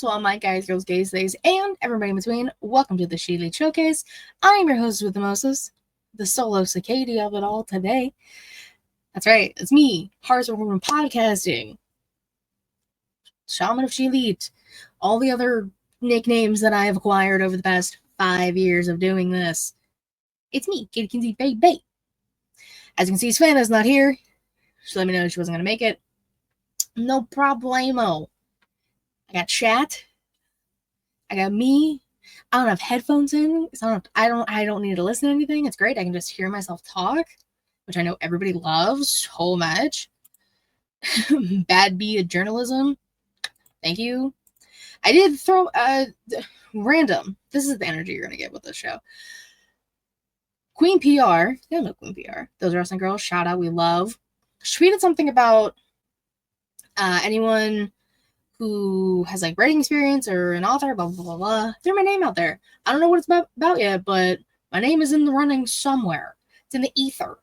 to all my guys, girls, gays, theys, and everybody in between. Welcome to the ShElite Showcase. I'm your host with the mostest, the Solo SiKatie of it all today. That's right, it's me, Hearts of Women Podcasting, Shaman of ShElite, all the other nicknames that I have acquired over the past 5 years of doing this. It's me, Katie Kinsey, baby. As you can see, Savannah's not here. She let me know she wasn't going to make it. No problemo. I got chat. I got me. I don't have headphones in. So I don't need to listen to anything. It's great. I can just hear myself talk, which I know everybody loves so much. Bad B of journalism. Thank you. I did throw random. This is the energy you're gonna get with this show. Queen PR. Yeah, no Queen PR. Those wrestling girls. Shout out. We love. She tweeted something about anyone who has like writing experience or an author, blah, blah, blah, blah. Threw my name out there. I don't know what it's about yet, but my name is in the running somewhere. It's in the ether.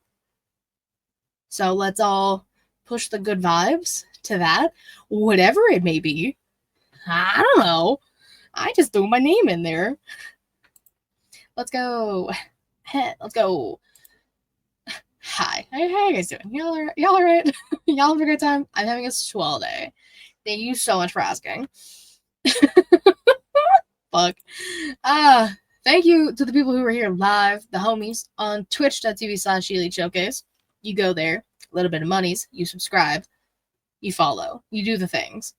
So let's all push the good vibes to that. Whatever it may be. I don't know. I just threw my name in there. Let's go. Let's go. Hi. How you guys doing? Y'all all right? Y'all have a great time? I'm having a swell day. Thank you so much for asking. Fuck. Thank you to the people who were here live, the homies, on twitch.tv/ShElite Showcase. You go there, a little bit of monies, you subscribe, you follow, you do the things.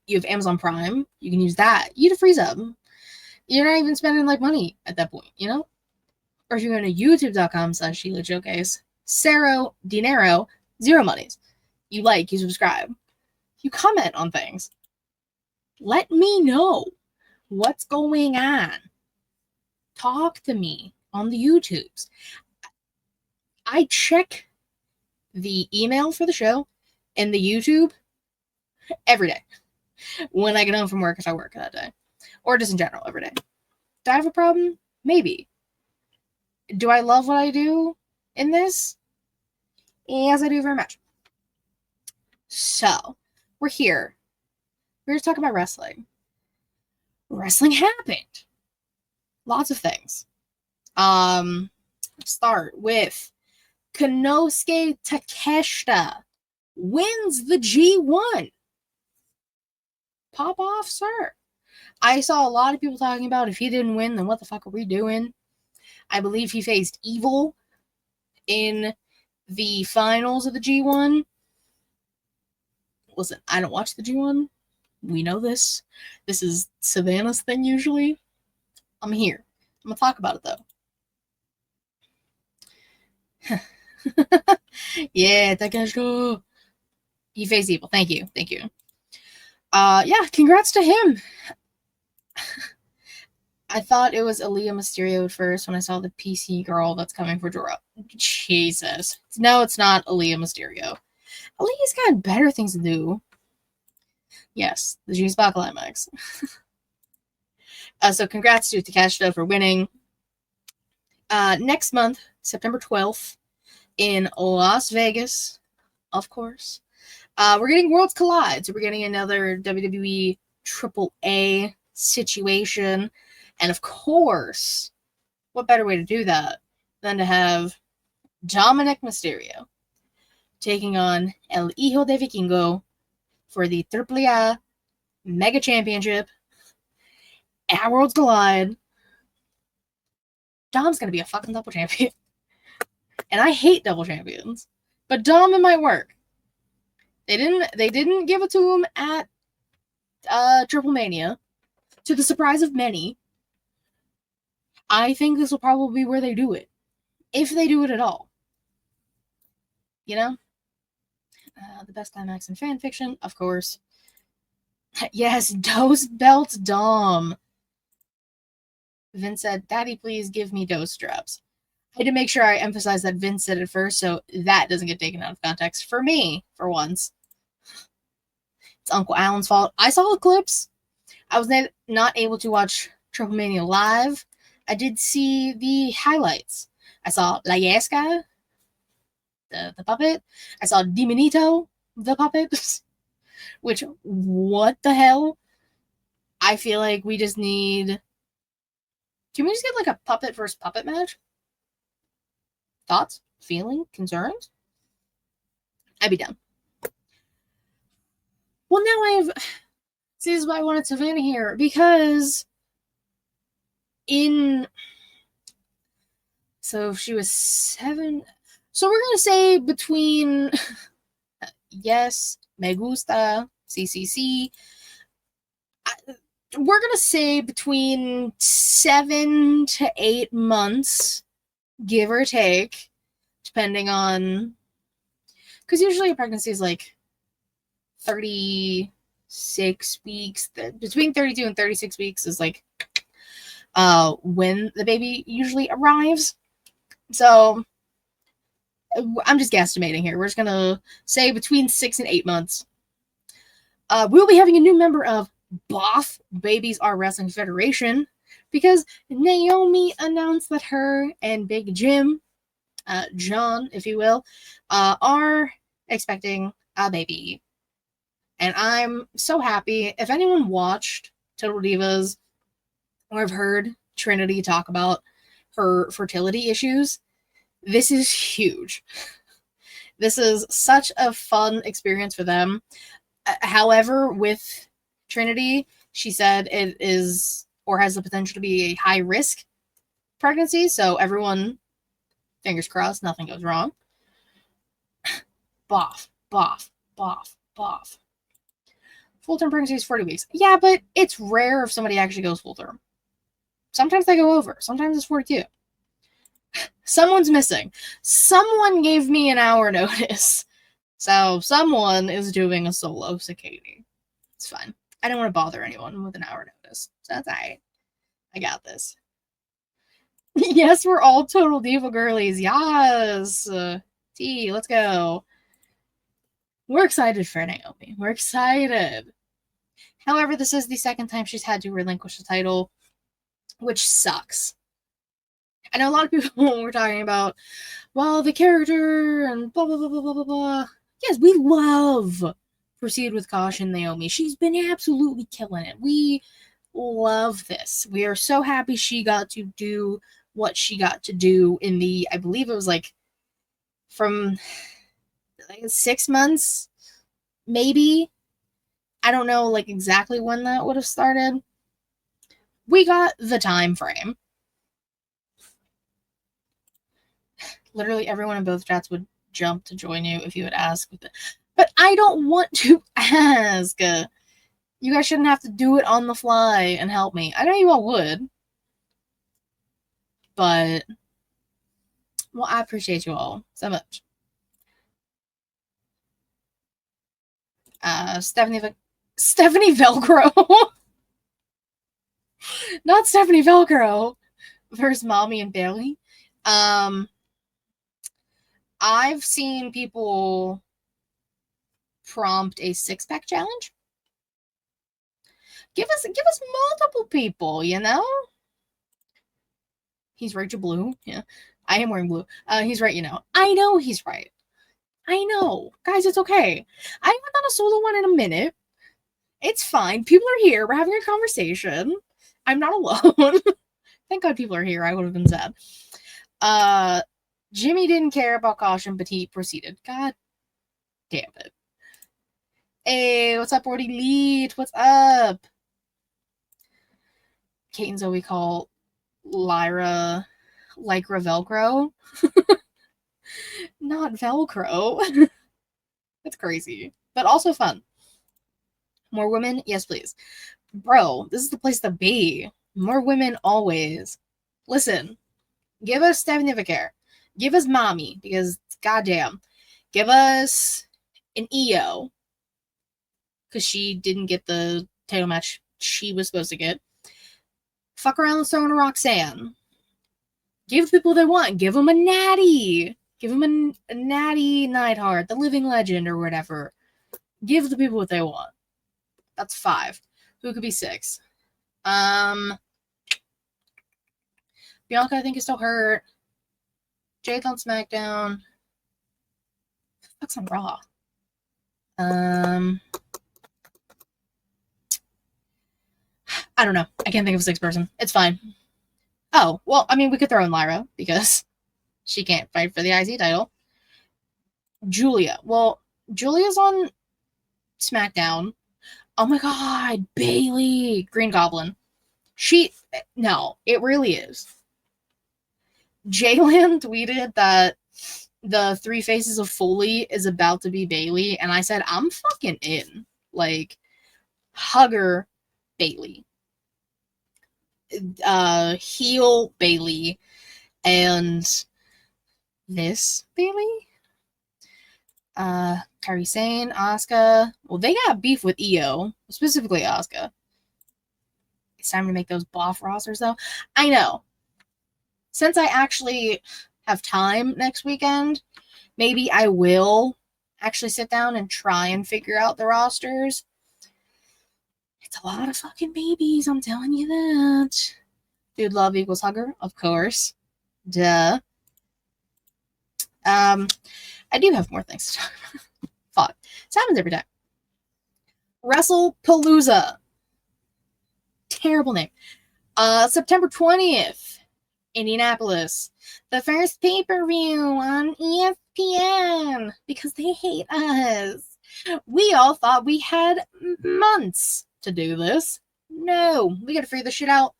You have Amazon Prime, you can use that. You get a free sub. You're not even spending like money at that point, you know? Or if you go to youtube.com/ShElite Showcase, Cero Dinero, 0 monies. You like, you subscribe. You comment on things. Let me know what's going on. Talk to me on the YouTubes. I check the email for the show and the YouTube every day. When I get home from work, if I work that day. Or just in general, every day. Do I have a problem? Maybe. Do I love what I do in this? Yes, I do very much. So, we're here. We're going to talk about wrestling. Wrestling happened. Lots of things. Start with Konosuke Takeshita wins the G1. Pop off, sir. I saw a lot of people talking about if he didn't win, then what the fuck are we doing? I believe he faced Evil in the finals of the G1. Listen, I don't watch the G1. We know this. This is Savannah's thing usually. I'm here. I'm going to talk about it though. Yeah, Takeshita. He faced Evil. Thank you. Yeah, congrats to him. I thought it was Aaliyah Mysterio at first when I saw the PC girl that's coming for Dora. Jesus. No, it's not Aaliyah Mysterio. Aaliyah's got better things to do. Yes, the G-Spot Climax. So congrats to Takeshita for winning. Next month, September 12th, in Las Vegas, of course, we're getting Worlds Collide. So we're getting another WWE AAA situation. And of course, what better way to do that than to have Dominic Mysterio taking on El Hijo de Vikingo for the AAA Mega Championship at Worlds Collide. Dom's gonna be a fucking double champion. And I hate double champions. But Dom, it might work. They didn't give it to him at Triple Mania, to the surprise of many. I think this will probably be where they do it. If they do it at all. You know? The best climax in fan fiction, of course. Yes, Dose Belt Dom. Vince said, Daddy, please give me dose straps. I had to make sure I emphasize that Vince said it first, so that doesn't get taken out of context. For me, for once. It's Uncle Alan's fault. I saw the clips. I was not able to watch Triple Mania live. I did see the highlights. I saw La Yesca, the puppet. I saw Diminito, the puppet. which, what the hell? I feel like we just need... Can we just get like a puppet versus puppet match? Thoughts? Feeling? Concerns? I'd be down. Well, now see, this is why I wanted Savannah here, because so she was 7, so we're gonna say between yes, me gusta, CCC, we're gonna say between 7 to 8 months, give or take, depending on, because usually a pregnancy is like 36 weeks. Between 32 and 36 weeks is like when the baby usually arrives. So I'm just guesstimating here. We're just gonna say between 6 and 8 months. We'll be having a new member of BAWF, Babies Are Wrestling Federation, because Naomi announced that her and Big Jim, John, if you will, are expecting a baby. And I'm so happy. If anyone watched Total Divas or have heard Trinity talk about her fertility issues, this is huge. This is such a fun experience for them. However, with Trinity, she said it is or has the potential to be a high risk pregnancy. So everyone, fingers crossed, nothing goes wrong. BAWF, BAWF, BAWF, BAWF. Full-term pregnancy is 40 weeks. Yeah, but it's rare if somebody actually goes full-term. Sometimes they go over. Sometimes it's 42. Someone's missing. Someone gave me an hour notice. So someone is doing a Solo SiKatie. It's fine. I don't want to bother anyone with an hour notice. So that's alright. I got this. Yes, we're all total diva girlies. Yes. T, let's go. We're excited for Naomi. We're excited. However, this is the second time she's had to relinquish the title, which sucks. I know a lot of people were talking about, well, the character and blah, blah, blah, blah, blah, blah, blah. Yes, we love Proceed with Caution Naomi. She's been absolutely killing it. We love this. We are so happy she got to do what she got to do in the, I believe it was like from like 6 months, maybe. I don't know like exactly when that would have started. We got the time frame. Literally everyone in both chats would jump to join you if you would ask. But I don't want to ask. You guys shouldn't have to do it on the fly and help me. I know you all would. But, well, I appreciate you all so much. Stephanie Velcro. Not Stephanie Velcro versus Mommy and Bailey. I've seen people prompt a 6-pack challenge. Give us multiple people, you know? He's Rachel Blue. Yeah. I am wearing blue. He's right, you know. I know he's right. I know. Guys, it's okay. I haven't done a solo one in a minute. It's fine. People are here. We're having a conversation. I'm not alone. Thank God people are here. I would have been sad. Jimmy didn't care about Caution, but he proceeded. God damn it. Hey, what's up, Ordy Lead? What's up? Kate and Zoe call Lyra Lycra Velcro. Not Velcro. That's crazy. But also fun. More women? Yes, please. Bro, this is the place to be. More women always. Listen, give us Stephanie Vicker. Give us Mommy, because goddamn. Give us an EO, because she didn't get the title match she was supposed to get. Fuck around and throw in a Roxanne. Give the people they want. Give them a Natty. Give them a Natty Neidhart, the living legend, or whatever. Give the people what they want. That's 5. Who could be 6? Bianca, I think, is still hurt. Jade on SmackDown. Fuck's on Raw. I don't know. I can't think of a sixth person. It's fine. Oh, well, I mean, we could throw in Lyra because she can't fight for the IC title. Julia. Well, Julia's on SmackDown. Oh my god, Bailey. Green Goblin. No, it really is. Jalen tweeted that the Three Faces of Foley is about to be Bailey, and I said, I'm fucking in. Like, hugger Bailey. Heel Bailey, and this Bailey? Kairi Sane, Asuka. Well, they got beef with Io, specifically Asuka. It's time to make those BAWF rosters, though. I know. Since I actually have time next weekend, maybe I will actually sit down and try and figure out the rosters. It's a lot of fucking babies, I'm telling you that. Dude love equals hugger, of course. Duh. I do have more things to talk about. Fuck. This happens every time. WrestlePalooza. Terrible name. September 20th. Indianapolis. The first pay-per-view on ESPN. Because they hate us. We all thought we had months to do this. No. We gotta figure this shit out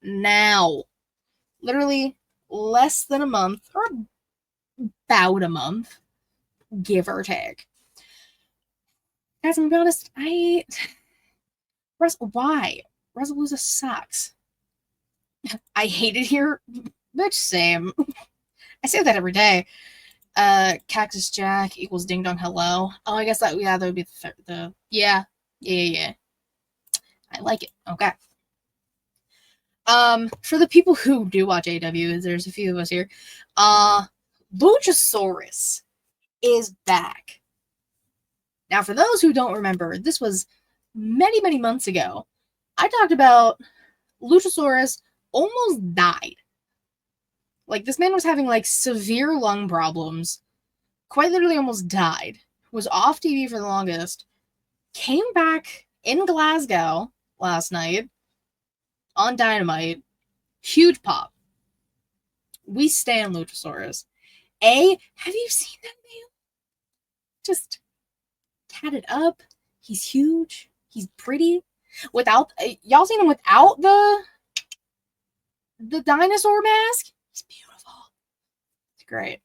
now. Literally less than a month. Or about a month. Give or take. Guys, I'm gonna be honest, why? WrestlePalooza sucks. I hate it here. Bitch, same. I say that every day. Cactus Jack equals Ding Dong Hello. Oh, I guess that would be the yeah. I like it. Okay. For the people who do watch AEW, there's a few of us here. Luchasaurus is back. Now, for those who don't remember, this was many, many months ago. I talked about Luchasaurus almost died. Like, this man was having, like, severe lung problems. Quite literally almost died. Was off TV for the longest. Came back in Glasgow last night on Dynamite. Huge pop. We stand Luchasaurus. Have you seen that man? Just tatted up. He's huge. He's pretty. Without y'all seen him without the dinosaur mask? He's beautiful. It's great.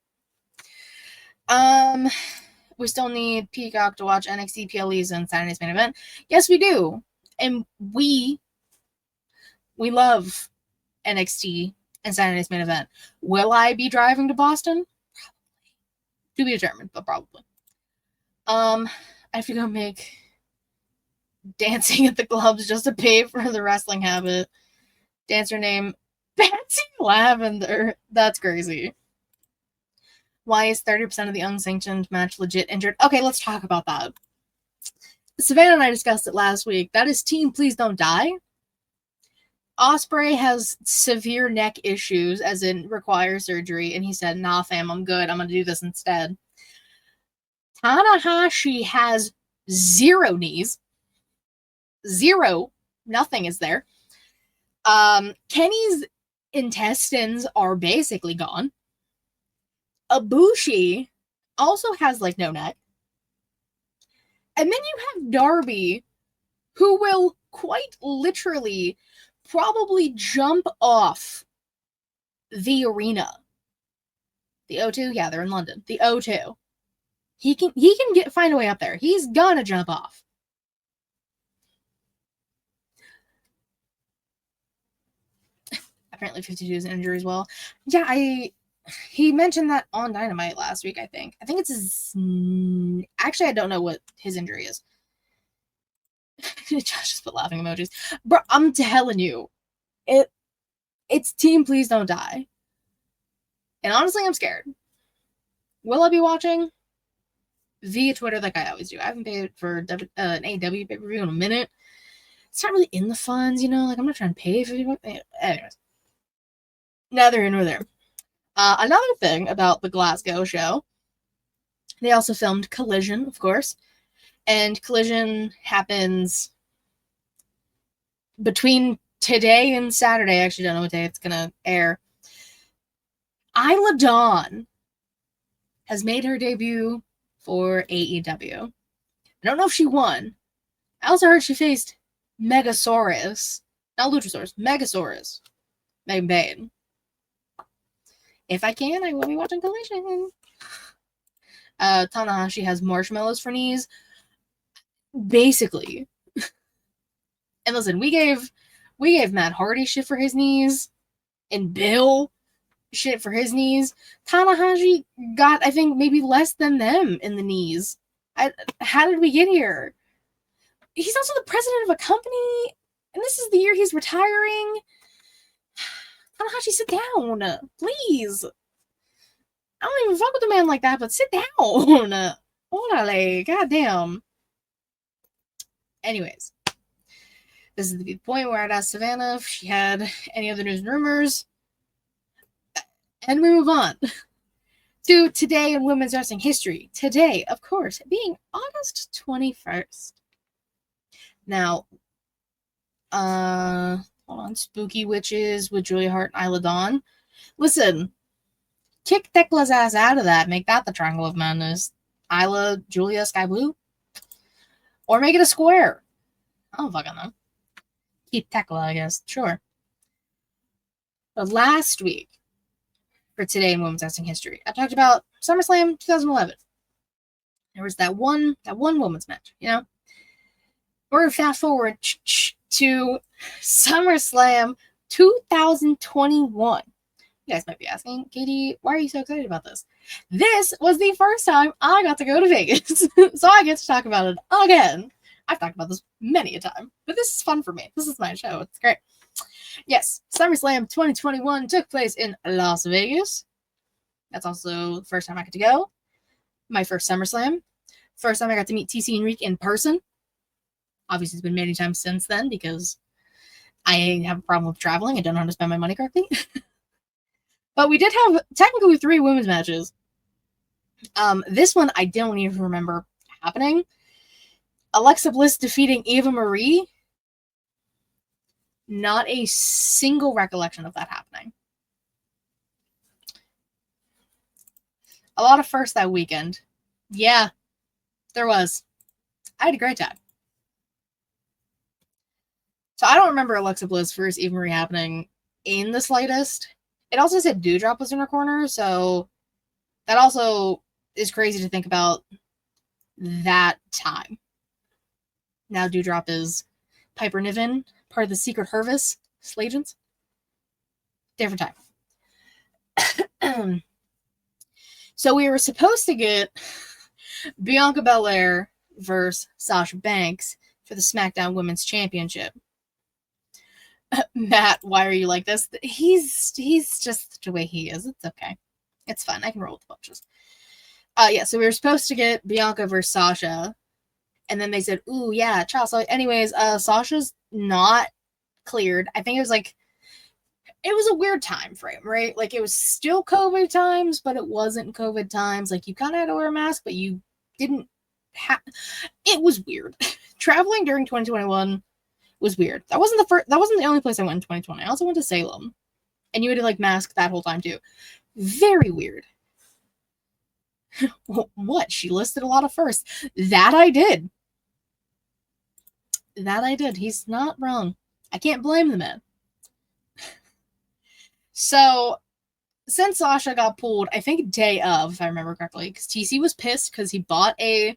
We still need Peacock to watch NXT PLEs and Saturday's main event. Yes, we do. And we love NXT and Saturday's main event. Will I be driving to Boston? Probably. To be determined, but probably. I have to go make Dancing at the Clubs just to pay for the wrestling habit. Dancer name Betsy Lavender. That's crazy. Why is 30% of the unsanctioned match legit injured? Okay, let's talk about that. Savannah and I discussed it last week. That is Team Please Don't Die. Ospreay has severe neck issues, as in requires surgery, and he said, nah, fam, I'm good. I'm going to do this instead. Tanahashi has 0 knees. 0. Nothing is there. Kenny's intestines are basically gone. Ibushi also has, like, no neck. And then you have Darby, who will quite literally probably jump off the arena. The O2? Yeah, they're in London. The O2. He can find a way up there. He's gonna jump off. Apparently 52 is an injury as well. Yeah, he mentioned that on Dynamite last week, I think. I think it's his... Actually, I don't know what his injury is. Josh just put laughing emojis. Bro, I'm telling you. It's Team Please Don't Die. And honestly, I'm scared. Will I be watching? Via Twitter like I always do. I haven't paid for an AEW pay-per-view in a minute. It's not really in the funds, you know? Like, I'm not trying to pay for it. Anyways. Neither here nor there. Another thing about the Glasgow show, they also filmed Collision, of course. And Collision happens between today and Saturday, I actually don't know what day it's going to air, Isla Dawn has made her debut for AEW. I don't know if she won. I also heard she faced Megasaurus. Not Luchasaurus, Megasaurus. Megan Payne. If I can, I will be watching Collision. Tanahashi has marshmallows for knees. Basically. And listen, we gave Matt Hardy shit for his knees. And Bill shit for his knees. Tanahashi got, I think, maybe less than them in the knees. How did we get here? He's also the president of a company, and this is the year he's retiring. Tanahashi, sit down, please. I don't even fuck with a man like that, but sit down. Orale, goddamn. Anyways, this is the point where I'd ask Savannah if she had any other news and rumors. And we move on to today in women's wrestling history. Today, of course, being August 21st. Now, hold on. Spooky Witches with Julia Hart and Isla Dawn. Listen, kick Thecla's ass out of that. Make that the Triangle of Madness. Isla, Julia, Sky Blue. Or make it a square. I don't fucking know. Keep Thecla, I guess. Sure. But last week, for today in women's wrestling history, I talked about SummerSlam 2011. There was that one women's match, you know? We're going to fast forward to SummerSlam 2021. You guys might be asking, Katie, why are you so excited about this? This was the first time I got to go to Vegas, so I get to talk about it again. I've talked about this many a time, but this is fun for me. This is my show. It's great. Yes, SummerSlam 2021 took place in Las Vegas. That's also the first time I got to go. My first SummerSlam. First time I got to meet TC and Reek in person. Obviously, it's been many times since then because I have a problem with traveling. I don't know how to spend my money correctly. But we did have technically 3 women's matches. This one I don't even remember happening. Alexa Bliss defeating Eva Marie. Not a single recollection of that happening. A lot of firsts that weekend. Yeah, there was. I had a great time. So I don't remember Alexa Bliss versus Eva Marie happening in the slightest. It also said Dewdrop was in her corner, so that also is crazy to think about that time. Now Dewdrop is Piper Niven, part of the Secret Service Legends. Different time. So we were supposed to get Bianca Belair versus Sasha Banks for the SmackDown Women's Championship. Matt, why are you like this? He's just the way he is. It's okay. It's fine. I can roll with the punches. Yeah, so we were supposed to get Bianca versus Sasha. And then they said, ooh, yeah, child. So anyways, Sasha's not cleared. I think it was like, it was a weird time frame, right? Like, it was still COVID times, but it wasn't COVID times. Like, you kind of had to wear a mask, but you didn't have... It was weird. Traveling during 2021 was weird. That wasn't the only place I went in 2020. I also went to Salem. And you had to, like, mask that whole time, too. Very weird. What? She listed a lot of firsts. That I did. He's not wrong. I can't blame the man. So, since Sasha got pulled, I think day of, if I remember correctly, because TC was pissed because he bought a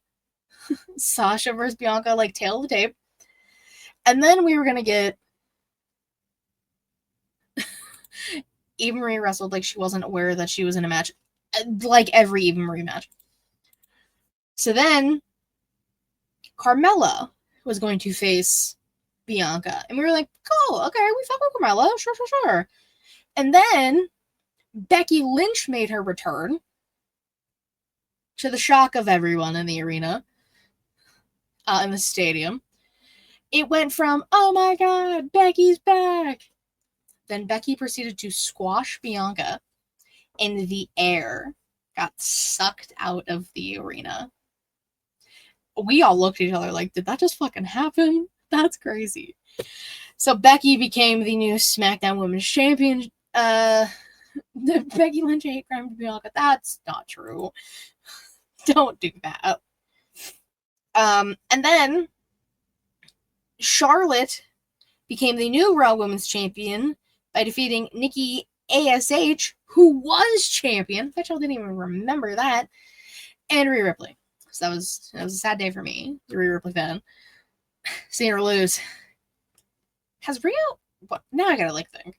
Sasha versus Bianca, like, tail of the tape. And then we were going to get Eva Marie wrestled like she wasn't aware that she was in a match. Like every Eva Marie match. So then, Carmella was going to face Bianca. And we were like, cool, okay, we fuck with Carmella. Sure. And then, Becky Lynch made her return. To the shock of everyone in the arena. In the stadium. It went from, oh my god, Becky's back. Then Becky proceeded to squash Bianca in the air. Got sucked out of the arena. We all looked at each other like, did that just fucking happen? That's crazy. So Becky became the new SmackDown Women's Champion. Becky Lynch hate crime to be like, that's not true. Don't do that. And then Charlotte became the new Raw Women's Champion by defeating Nikki ASH, who was champion, which I didn't even remember that, and Rhea Ripley. So that was a sad day for me, the Rhea Ripley fan. Seeing her lose. Has Rhea... What? Now I gotta think.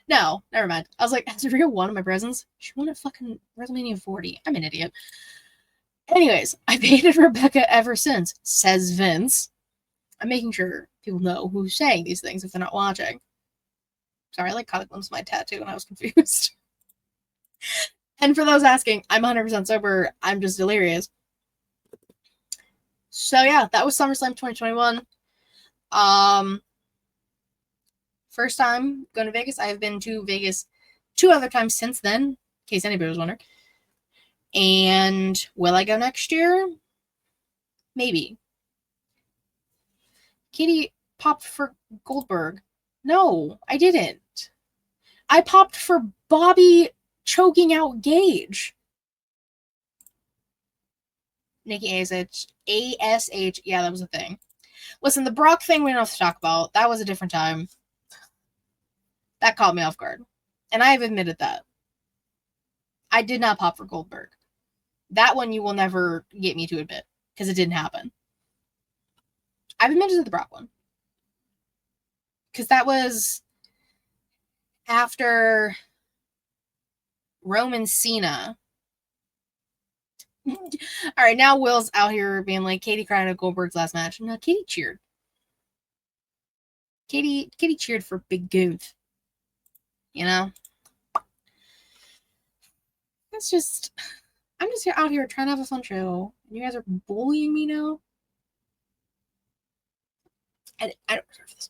No, never mind. I was like, has Rhea won in my presence? She won at fucking WrestleMania 40. I'm an idiot. Anyways, I've hated Rebecca ever since, says Vince. I'm making sure people know who's saying these things if they're not watching. Sorry, I caught a glimpse of my tattoo and I was confused. And for those asking, I'm 100% sober. I'm just delirious. So yeah, that was SummerSlam 2021. First time going to Vegas. I have been to Vegas 2 other times since then, in case anybody was wondering. And will I go next year? Maybe. Katie popped for Goldberg. No, I didn't. I popped for Bobby choking out Gage. Nikki ASH. Yeah, that was a thing. Listen, the Brock thing we don't have to talk about. That was a different time. That caught me off guard. And I have admitted that. I did not pop for Goldberg. That one you will never get me to admit, because it didn't happen. I've admitted to the Brock one. Because that was after Roman Cena. Alright, now Will's out here being like, Katie cried at Goldberg's last match. No, Katie cheered. Katie cheered for Big Goof. You know? It's just... I'm just out here trying to have a fun show. You guys are bullying me now? I don't deserve this.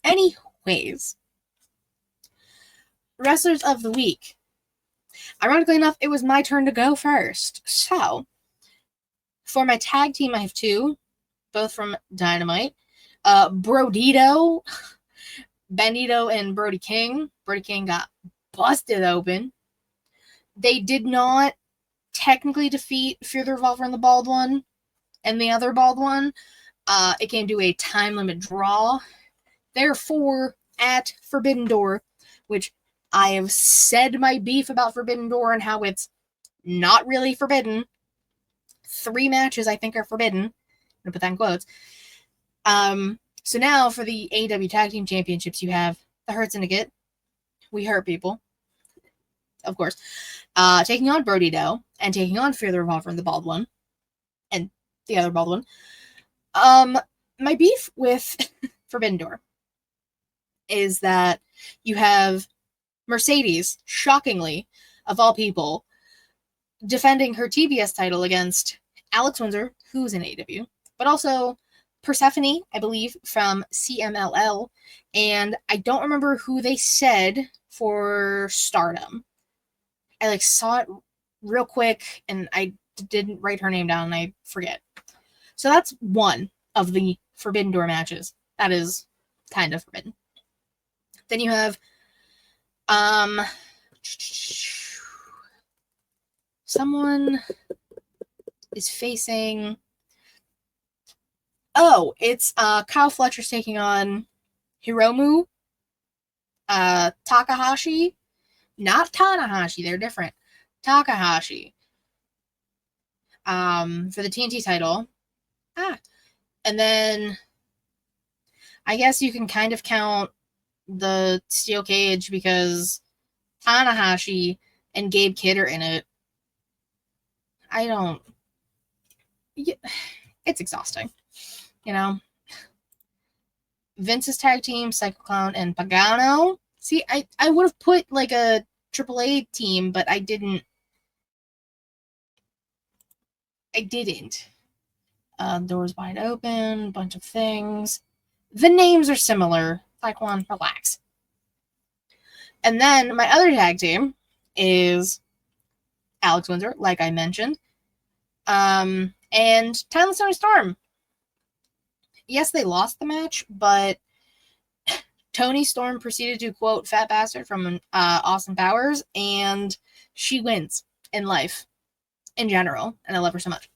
Anyways. Wrestlers of the week. Ironically enough, it was my turn to go first. So, for my tag team, I have 2. Both from Dynamite. Brodito. Bandito and Brody King. Brody King got busted open. They did not technically defeat Fear the Revolver and the Bald One and the other Bald One. It came to a time limit draw. Therefore, at Forbidden Door, which I have said my beef about Forbidden Door and how it's not really forbidden. 3 matches I think are forbidden. I'm going to put that in quotes. So now for the AEW Tag Team Championships, you have the Hurt Syndicate. We hurt people. Of course. Taking on Brody Doe and taking on Fear the Revolver and the Bald One. And the other Bald One. My beef with Forbidden Door is that you have Mercedes, shockingly, of all people, defending her TBS title against Alex Windsor, who's in AEW, but also Persephone, I believe, from CMLL, and I don't remember who they said for Stardom. I saw it real quick, and I didn't write her name down, and I forget. So that's one of the Forbidden Door matches. That is kind of forbidden. Then you have someone is facing... Oh, it's Kyle Fletcher's taking on Hiromu Takahashi. Not Tanahashi, they're different. Takahashi. For the TNT title. And then I guess you can kind of count the steel cage because Tanahashi and Gabe Kidd are in it. It's exhausting. You know? Vince's tag team, Psycho Clown and Pagano. See, I would have put a AAA team, but I didn't. Doors wide open, bunch of things. The names are similar. Taekwon, relax. And then my other tag team is Alex Windsor, like I mentioned. And Timeless Tony Storm. Yes, they lost the match, but Toni Storm proceeded to quote "fat bastard" from Austin Powers, and she wins in life in general, and I love her so much.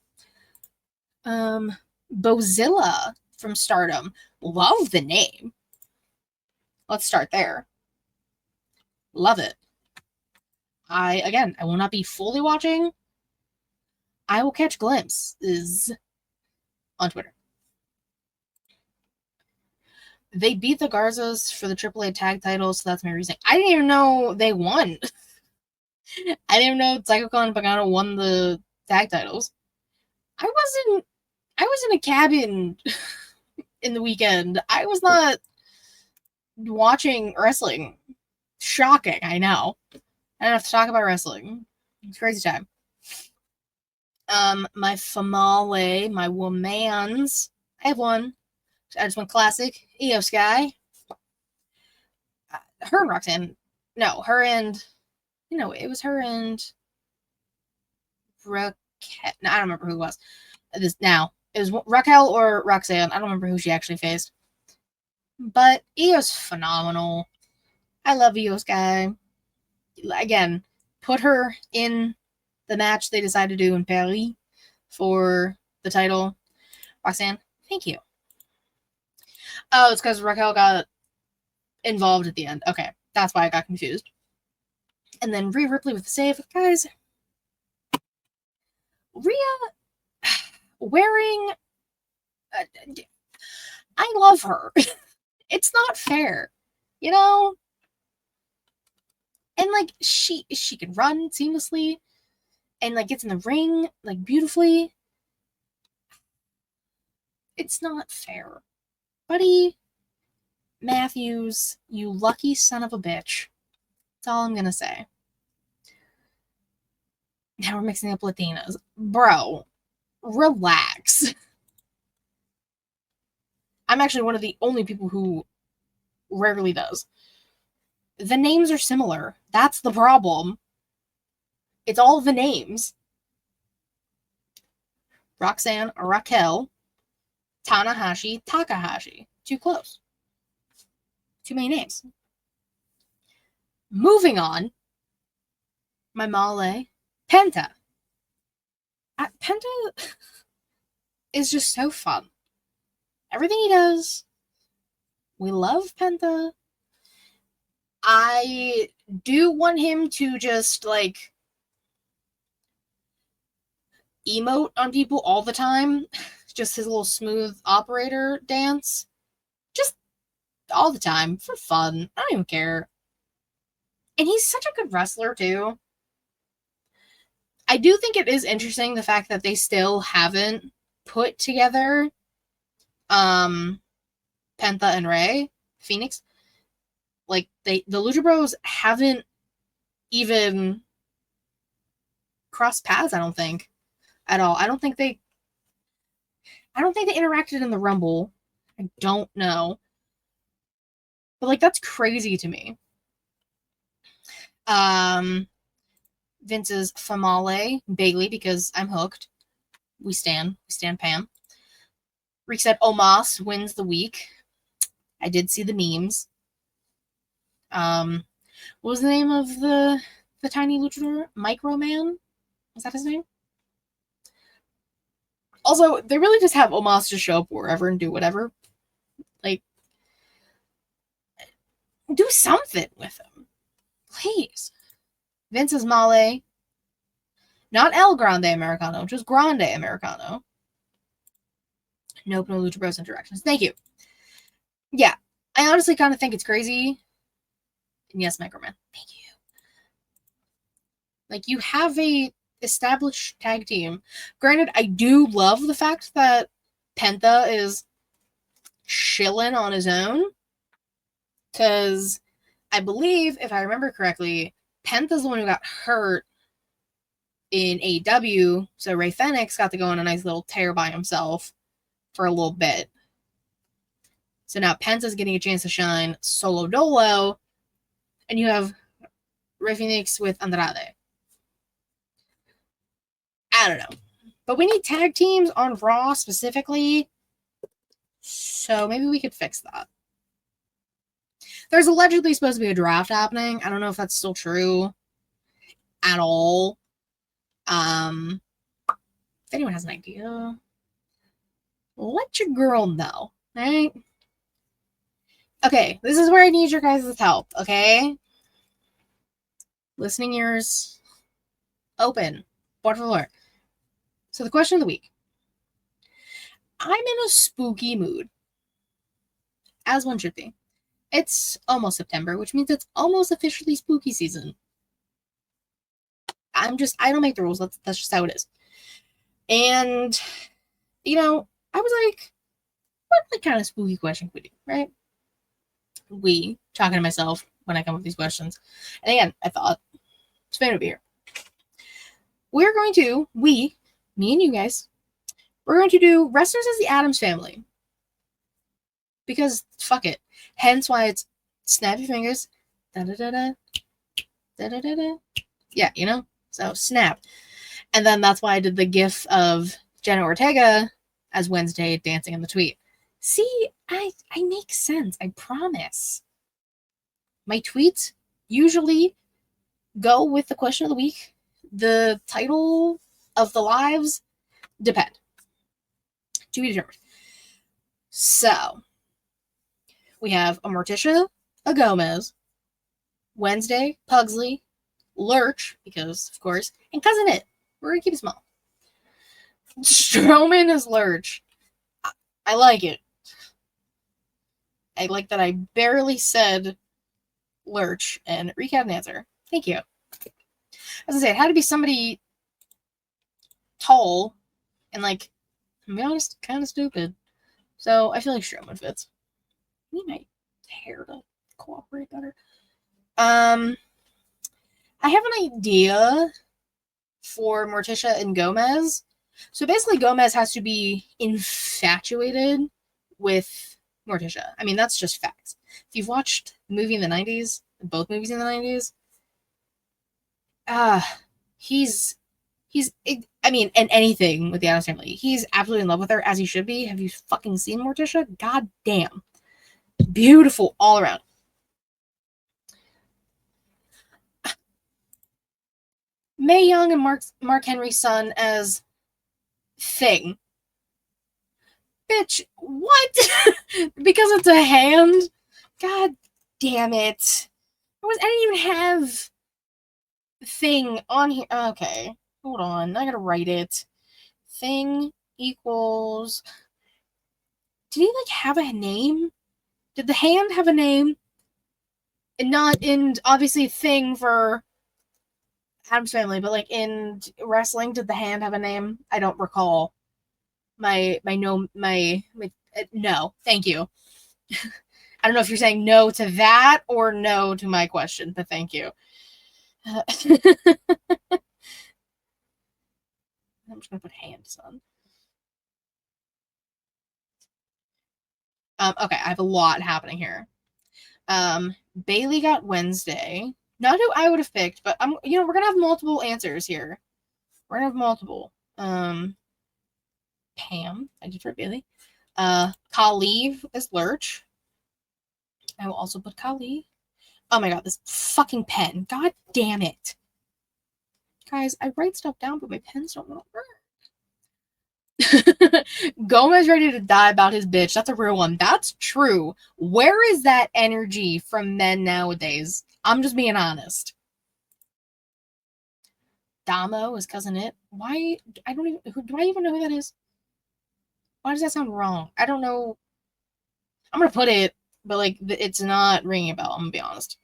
Bozilla from Stardom. Love the name. Let's start there. Love it. I will not be fully watching. I will catch glimpses on Twitter. They beat the Garzas for the AAA tag titles, so that's my reason. I didn't even know they won. I didn't even know Psycho Khan and Pagano won the tag titles. I was in a cabin in the weekend. I was not watching wrestling. Shocking, I know. I don't have to talk about wrestling. It's a crazy time. My famale, my womans. I have one. I just went classic. Io Sky. Her and Roxanne. No, her and. It was her and. Raquel. No, I don't remember who it was. It was Raquel or Roxanne. I don't remember who she actually faced. But Io's phenomenal. I love Io Sky. Again, put her in the match they decided to do in Paris for the title. Roxanne, thank you. Oh, it's because Raquel got involved at the end. Okay, that's why I got confused. And then Rhea Ripley with the save. Guys, Rhea wearing... I love her. It's not fair. You know? And, like, she can run seamlessly and, like, gets in the ring, like, beautifully. It's not fair. Buddy Matthews, you lucky son of a bitch. That's all I'm gonna say. Now we're mixing up Latinas. Bro, relax. I'm actually one of the only people who rarely does. The names are similar. That's the problem. It's all the names. Roxanne, Raquel, Tanahashi, Takahashi. Too close. Too many names. Moving on. My Male, Penta. Penta is just so fun. Everything he does, we love Penta. I do want him to just, like, emote on people all the time. Just his little smooth operator dance. Just all the time. For fun. I don't even care. And he's such a good wrestler, too. I do think it is interesting the fact that they still haven't put together Penta and Rey Phoenix. Like, the Lucha Bros haven't even crossed paths, I don't think, at all. I don't think they interacted in the Rumble. I don't know. But, like, that's crazy to me. Vince's Famale, Bailey, because I'm hooked. We stand Pam. Reek said Omos wins the week. I did see the memes. What was the name of the tiny luchador? Micro Man? Was that his name? Also, they really just have Omos just show up wherever and do whatever. Like, do something with him. Please. Vince's Male. Not El Grande Americano, just Grande Americano. Nope, no Lucha Bros interactions. Thank you. Yeah, I honestly kind of think it's crazy. And yes, Microman. Thank you. Like, you have a established tag team. Granted, I do love the fact that Penta is chilling on his own. Because I believe, if I remember correctly, Penta's the one who got hurt in AEW. So Rey Fenix got to go on a nice little tear by himself for a little bit. So now Penta's getting a chance to shine solo dolo. And you have Rey Fenix with Andrade. I don't know. But we need tag teams on Raw specifically. So maybe we could fix that. There's allegedly supposed to be a draft happening. I don't know if that's still true at all. If anyone has an idea, let your girl know, right? Okay, this is where I need your guys' help, okay? Listening ears open. Por favor. So the question of the week. I'm in a spooky mood, as one should be. It's almost September, which means it's almost officially spooky season. I don't make the rules. That's just how it is. And, I was like, what kind of spooky question could we do, right? Talking to myself when I come up with these questions. And again, I thought, it's fun to be here. We're going to, me and you guys, we're going to do wrestlers as the Addams Family. Because, fuck it. Hence why it's snap your fingers. Da-da-da-da. Da-da-da-da. Yeah, So, snap. And then that's why I did the gif of Jenna Ortega as Wednesday dancing in the tweet. See, I make sense. I promise. My tweets usually go with the question of the week. The title of the lives depend. To be determined. So, we have a Morticia, a Gomez, Wednesday, Pugsley, Lurch, because, of course, and Cousin It. We're going to keep it small. Strowman is Lurch. I like it. I like that I barely said Lurch and recap and answer. Thank you. As I say, it had to be somebody tall and, to be honest, kind of stupid. So I feel like Strowman fits. I need my hair to cooperate better. I have an idea for Morticia and Gomez. So basically, Gomez has to be infatuated with Morticia. I mean, that's just facts. If you've watched the movie in the 90s, both movies in the 90s, and anything with the Addams Family, he's absolutely in love with her, as he should be. Have you fucking seen Morticia? God damn. Beautiful all around. Mae Young and Mark Henry's son as Thing. Bitch, what? Because it's a hand? God damn it. I didn't even have Thing on here. Okay, hold on. I gotta write it. Thing equals... Did he, have a name? Did the hand have a name? And not in, obviously, Thing for Addams Family, but, in wrestling, did the hand have a name? I don't recall. No, thank you. I don't know if you're saying no to that or no to my question, but thank you. I'm just going to put hands on. Okay, I have a lot happening here. Bailey got Wednesday. Not who I would have picked, but we're going to have multiple answers here. We're going to have multiple. Pam, I did for Bailey. Kali is Lurch. I will also put Kali. Oh my god, this fucking pen. God damn it. Guys, I write stuff down, but my pens don't want to work. Gomez ready to die about his bitch. That's a real one. That's true. Where is that energy from men nowadays? I'm just being honest. Damo is Cousin It. Why? Do I even know who that is? Why does that sound wrong? I don't know. I'm gonna put it, but it's not ringing a bell. I'm gonna be honest.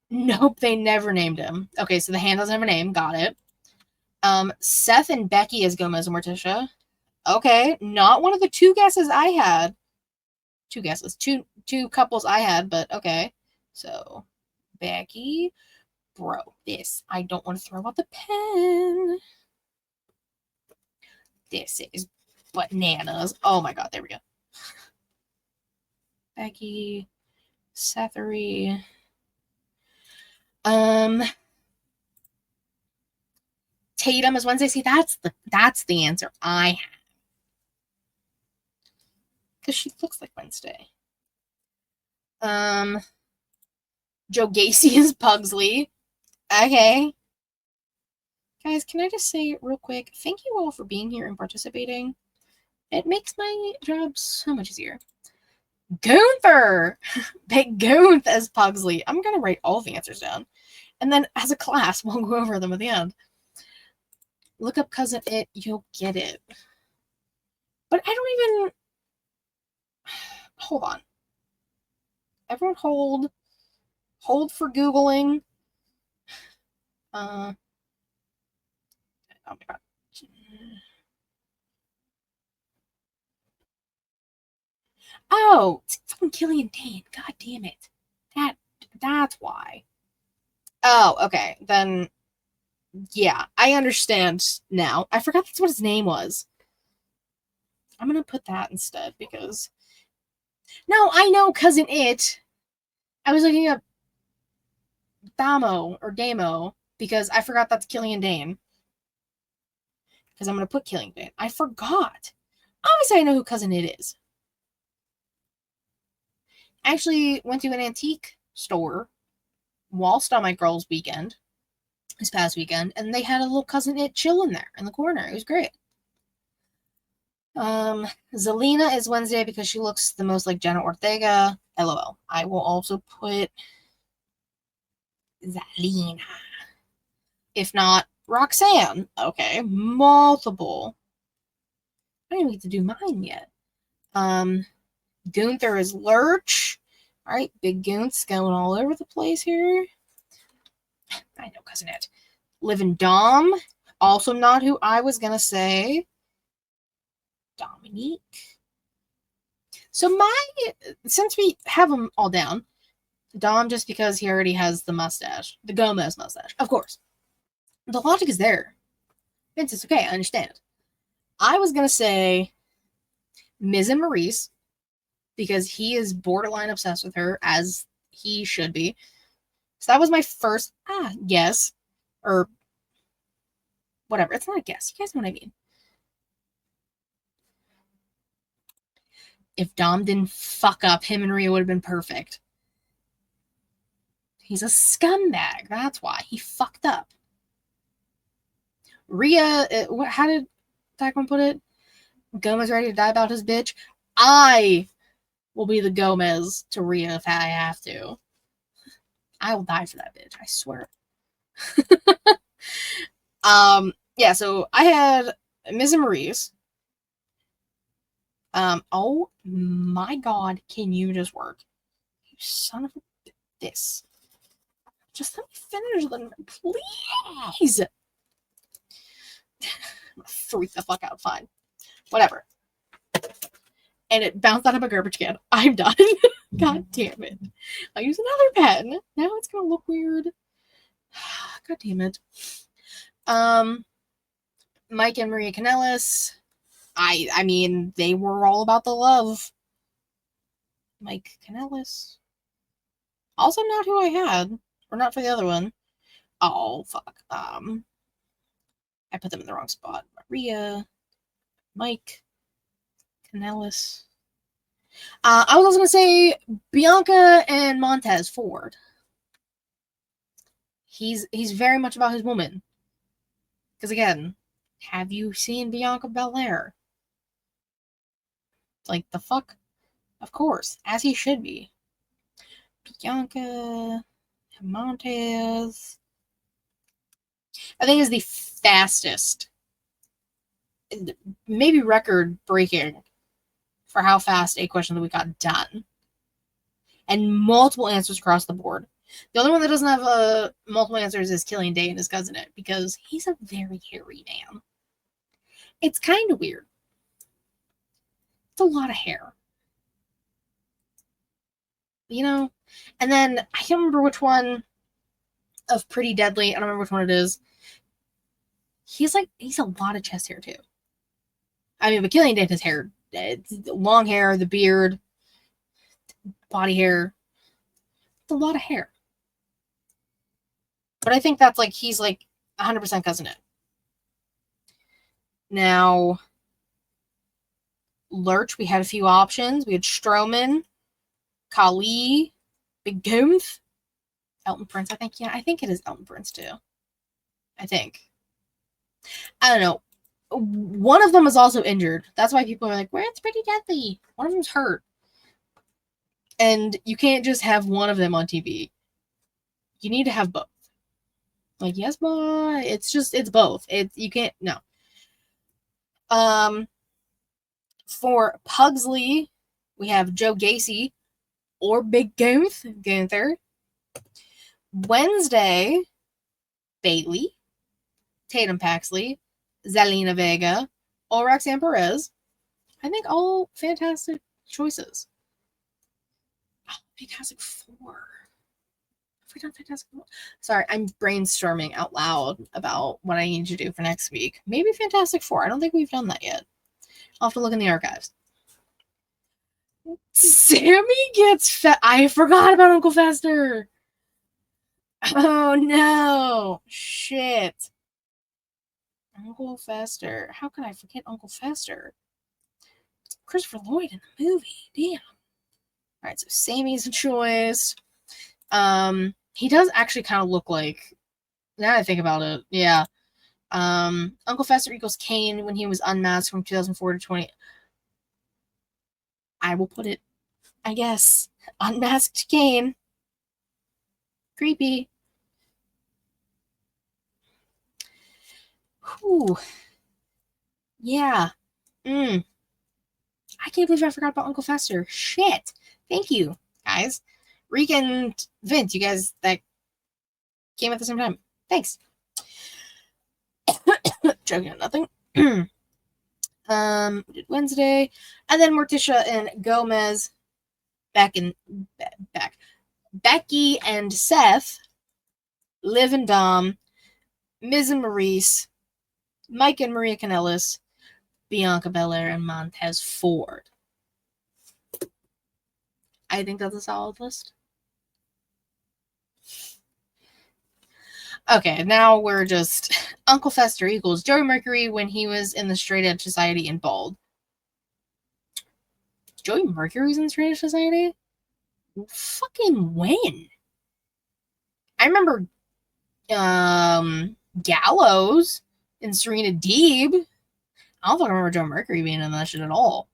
Nope, they never named him. Okay, so the hand doesn't have a name. Got it. Seth and Becky as Gomez and Morticia. Okay, not one of the two guesses I had. Two guesses. Two couples I had, but okay. So, Becky. Bro, this. I don't want to throw out the pen. This is bananas. Oh my god, there we go. Becky. Sethery. Tatum is Wednesday. See, that's the answer I have. because she looks like Wednesday. Joe Gacy is Pugsley. Okay. Guys, can I just say real quick, thank you all for being here and participating. It makes my job so much easier. Gunther! Big Gunther as Pugsley. I'm going to write all the answers down. And then as a class, we'll go over them at the end. Look up Cousin It. You'll get it. But I don't even... Hold on. Everyone hold. Hold for Googling. Oh my god. Oh, it's fucking Killian Dane. God damn it. That's why. Oh, okay. Then, yeah, I understand now. I forgot that's what his name was. I'm gonna put that instead because... No, I know Cousin It. I was looking up Damo because I forgot that's Killian Dane. Because I'm gonna put Killian Dane. I forgot. Obviously, I know who Cousin It is. I actually went to an antique store whilst on my girls' weekend, this past weekend, and they had a little Cousin It chilling there in the corner. It was great. Zelina is Wednesday because she looks the most like Jenna Ortega. LOL. I will also put Zelina. If not, Roxanne. Okay, multiple. I don't even get to do mine yet. Gunther is Lurch. All right, Big Gunt's going all over the place here. I know Cousin It. Living Dom. Also not who I was going to say. Dominique. So since we have them all down, Dom just because he already has the mustache. The Gomez mustache. Of course. The logic is there. Vince, it's okay. I understand. I was going to say Miz and Maurice because he is borderline obsessed with her, as he should be. So that was my first guess. Or whatever. It's not a guess. You guys know what I mean. If Dom didn't fuck up, him and Rhea would have been perfect. He's a scumbag. That's why. He fucked up. Rhea, how did Takman put it? Gomez ready to die about his bitch? I will be the Gomez to Rhea if I have to. I will die for that bitch. I swear. Yeah, so I had Miz and Maurice. Oh my god, can you just work? You son of a this. Just let me finish them, please. Freak the fuck out, fine. Whatever. And it bounced out of a garbage can. I'm done. God damn it. I'll use another pen. Now it's gonna look weird. God damn it. Mike and Maria Kanellis. I mean, they were all about the love. Mike Kanellis. Also not who I had. Or not for the other one. Oh, fuck. I put them in the wrong spot. Maria. Mike. Kanellis. I was also going to say Bianca and Montez Ford. He's very much about his woman. Because again, have you seen Bianca Belair? Like, the fuck? Of course, as he should be. Bianca, Montez. I think is the fastest, maybe record breaking for how fast a question of the week got done. And multiple answers across the board. The only one that doesn't have multiple answers is Killian Day and his cousin It, because he's a very hairy man. It's kind of weird. It's a lot of hair. You know? And then, I can't remember which one of Pretty Deadly, I don't remember which one it is. He's a lot of chest hair, too. I mean, but Killian Day has hair. It's long hair, the beard, body hair. It's a lot of hair. But I think that's he's 100% cousin It. Now, Lurch, we had a few options. We had Strowman, Kali, Big Goomph, Elton Prince. I think it is Elton Prince too. I think. I don't know. One of them is also injured. That's why people are like, "Where it's pretty deadly." One of them's hurt, and you can't just have one of them on TV. You need to have both. Like, yes, boy. It's both. You can't, no. For Pugsley, we have Joe Gacy or Big Gunther. Wednesday, Bailey, Tatum Paxley, Zelina Vega, or Roxanne Perez. I think all fantastic choices. Oh, Fantastic Four. Have we done Fantastic Four? Sorry, I'm brainstorming out loud about what I need to do for next week. Maybe Fantastic Four. I don't think we've done that yet. I'll have to look in the archives. Sammy gets I forgot about Uncle Fester. Oh no. Shit. Uncle Fester. How could I forget Uncle Fester? It's Christopher Lloyd in the movie. Damn. Alright, so Sammy's a choice. He does actually kind of look like, now that I think about it, yeah. Uncle Fester equals Kane when he was unmasked from 2004 to 20. I will put it, I guess, unmasked Kane. Creepy. Whew. Yeah. I can't believe I forgot about Uncle Fester. Shit. Thank you, guys. Reek and Vince, you guys that came at the same time. Thanks. Joking on nothing. We did Wednesday. And then Morticia and Gomez back. Becky and Seth, Liv and Dom, Miz and Maurice, Mike and Maria Kanellis, Bianca Belair, and Montez Ford. I think that's a solid list. Okay, now we're just Uncle Fester equals Joey Mercury when he was in the Straight Edge Society and bald. Joey Mercury was in the Straight Edge Society? Fucking when? I remember Gallows and Serena Deeb. I don't fucking remember Joe Mercury being in that shit at all.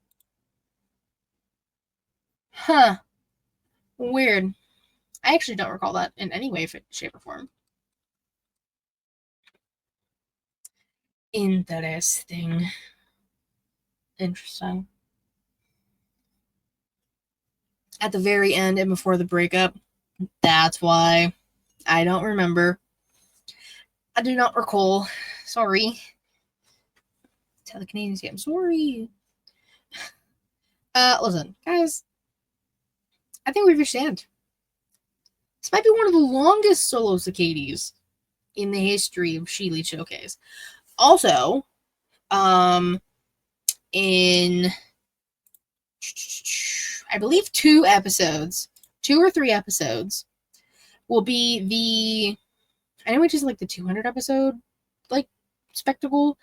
Huh. Weird. I actually don't recall that in any way, shape, or form. Interesting. At the very end and before the breakup, that's why I don't remember. I do not recall. Sorry. Tell the Canadians I'm sorry. Listen, guys. I think we reached the end. This might be one of the longest Solo SiKaties in the history of ShElite Showcase. Also, in I believe 2 or 3 episodes, will be the, I know which is like the 200 episode like spectacle,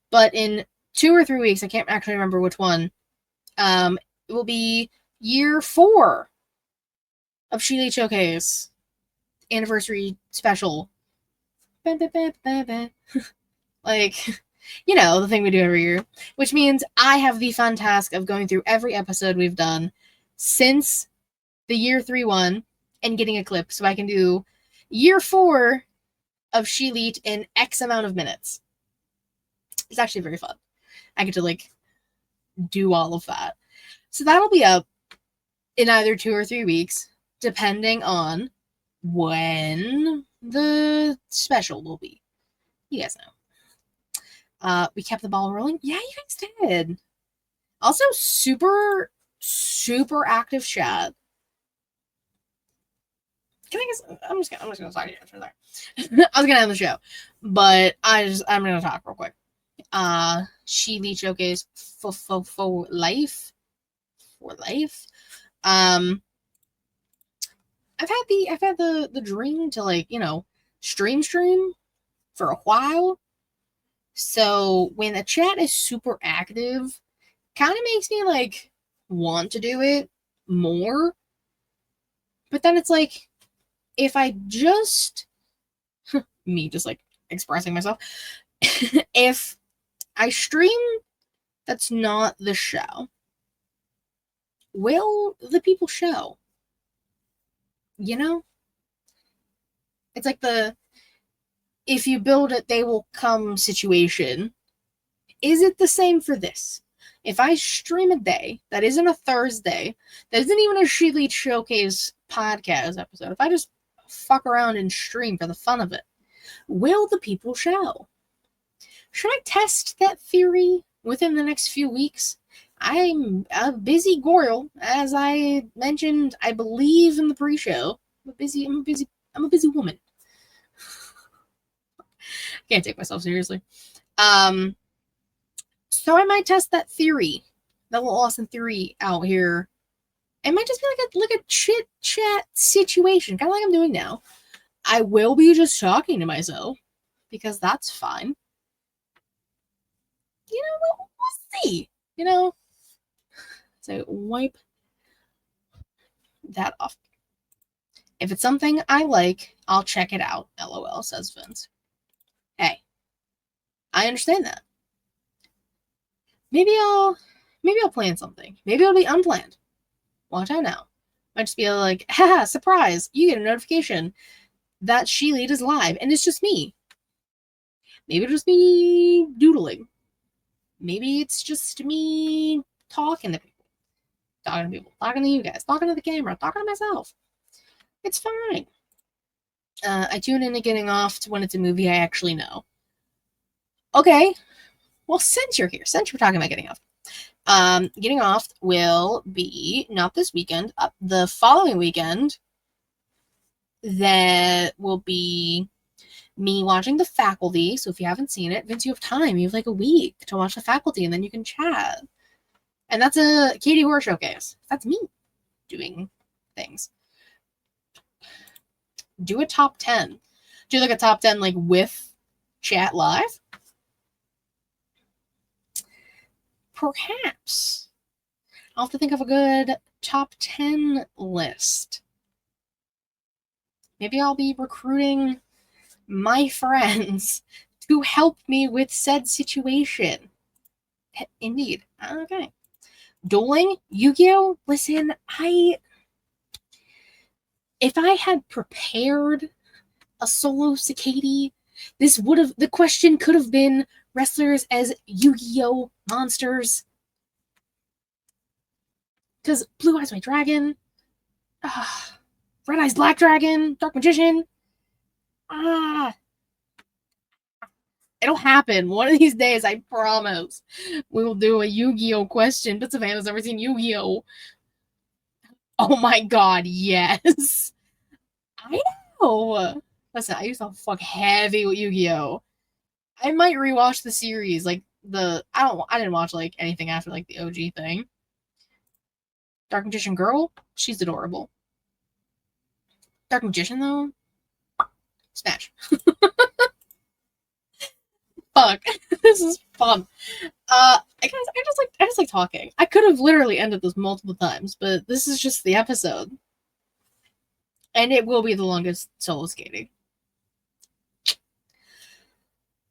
but in 2 or 3 weeks, I can't actually remember which one, it will be year 4 of ShElite Showcase anniversary special. Like, you know, the thing we do every year, which means I have the fun task of going through every episode we've done since the year 3 one and getting a clip so I can do year 4 of ShElite in X amount of minutes. It's actually very fun. I get to like do all of that. So that'll be up in either 2 or 3 weeks, depending on when the special will be. You guys know. We kept the ball rolling. Yeah, you guys did. Also, super, super active chat. I'm just gonna talk to you after that. I was gonna end the show, but I'm gonna talk real quick. ShElite Showcase for life. I've had the dream to, like, you know, stream for a while. So when the chat is super active kind of makes me like want to do it more. But then it's like, if I just me just like expressing myself, if I stream that's not the show, will the people show? You know? It's like the if you build it, they will come situation. Is it the same for this? If I stream a day that isn't a Thursday, that isn't even a ShElite Showcase podcast episode, if I just fuck around and stream for the fun of it, will the people show? Should I test that theory within the next few weeks? I'm a busy girl, as I mentioned, I believe in the pre-show. I'm a busy woman. Can't take myself seriously. So I might test that theory, that little awesome theory out here. It might just be like a chit chat situation, kind of like I'm doing now. I will be just talking to myself because that's fine. You know, we'll see. You know, so wipe that off. If it's something I like, I'll check it out. LOL, says Vince. Hey, I understand that. Maybe I'll plan something. Maybe it'll be unplanned. Watch out now. Might just be like, haha, surprise! You get a notification that ShElite is live, and it's just me. Maybe it'll just be doodling. Maybe it's just me talking to people. Talking to you guys, talking to the camera, talking to myself. It's fine. I tune in to Getting Off when it's a movie I actually know. Okay. Well, since you're here, since we're talking about Getting Off, Getting Off will be not this weekend, the following weekend. That will be me watching The Faculty. So if you haven't seen it, Vince, you have time. You have like a week to watch The Faculty, and then you can chat. And that's a Katie Horror Showcase. That's me doing things. Do a top 10. Do like a top 10 like with chat live. Perhaps. I'll have to think of a good top 10 list. Maybe I'll be recruiting my friends to help me with said situation. Indeed. Okay. Dueling? Yu-Gi-Oh? Listen, if I had prepared a Solo SiKatie, the question could have been wrestlers as Yu-Gi-Oh monsters. Because Blue Eyes White Dragon, Red Eyes Black Dragon, Dark Magician. It'll happen. One of these days, I promise. We will do a Yu-Gi-Oh question, but Savannah's never seen Yu-Gi-Oh. Oh my god, yes. I know. Listen, I used to fuck heavy with Yu-Gi-Oh. I might rewatch the series, like I didn't watch like anything after like the OG thing. Dark Magician Girl, she's adorable. Dark Magician though, smash. Fuck, this is fun. I just like talking. I could have literally ended this multiple times, but this is just the episode, and it will be the longest Solo SiKatie.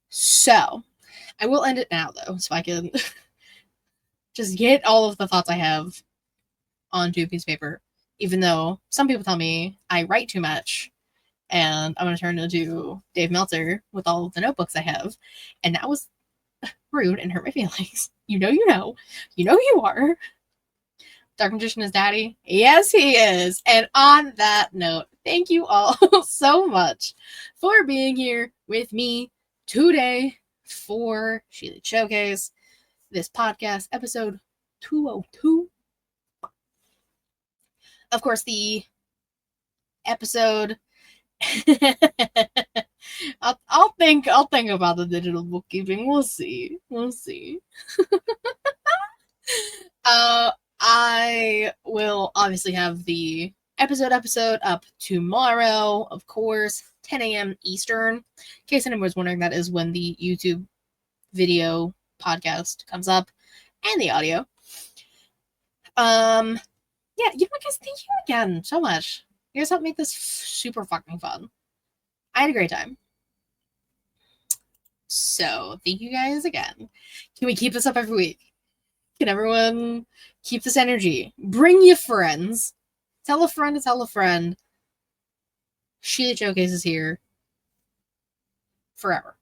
So, I will end it now though, so I can just get all of the thoughts I have onto a piece of paper. Even though some people tell me I write too much, and I'm going to turn into Dave Meltzer with all of the notebooks I have. And that was rude and hurt my feelings. You know you are. Dark Magician is daddy? Yes, he is. And on that note, thank you all so much for being here with me today for ShElite Showcase, this podcast, episode 202. Of course, the episode I'll think about the digital bookkeeping. We'll see. I will obviously have the episode up tomorrow, of course, 10 a.m. Eastern. In case anyone was wondering, that is when the YouTube video podcast comes up and the audio. Yeah, you know, guys, thank you again so much. You guys helped make this super fucking fun. I had a great time. So, thank you guys again. Can we keep this up every week? Can everyone keep this energy? Bring your friends. Tell a friend to tell a friend. ShElite Showcase is here forever.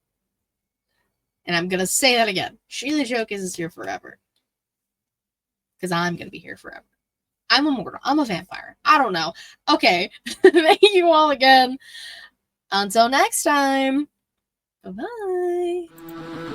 And I'm going to say that again. ShElite Showcase is here forever. Because I'm going to be here forever. I'm immortal. I'm a vampire. I don't know. Okay. Thank you all again. Until next time. Bye-bye.